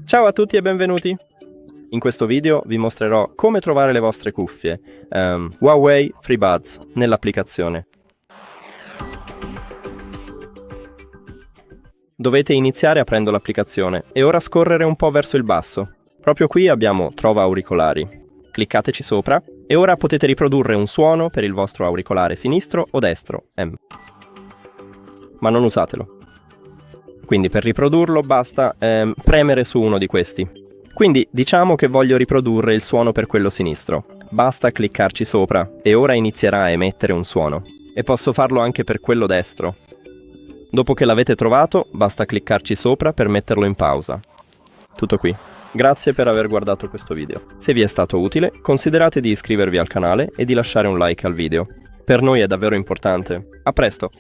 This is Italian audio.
Ciao a tutti e benvenuti! In questo video vi mostrerò come trovare le vostre cuffie HUAWEI FreeBuds nell'applicazione. Dovete iniziare aprendo l'applicazione e ora scorrere un po' verso il basso. Proprio qui abbiamo Trova Auricolari. Cliccateci sopra e ora potete riprodurre un suono per il vostro auricolare sinistro o destro, ma non usatelo. Quindi per riprodurlo basta premere su uno di questi. Quindi diciamo che voglio riprodurre il suono per quello sinistro. Basta cliccarci sopra e ora inizierà a emettere un suono. E posso farlo anche per quello destro. Dopo che l'avete trovato, basta cliccarci sopra per metterlo in pausa. Tutto qui. Grazie per aver guardato questo video. Se vi è stato utile, considerate di iscrivervi al canale e di lasciare un like al video. Per noi è davvero importante. A presto!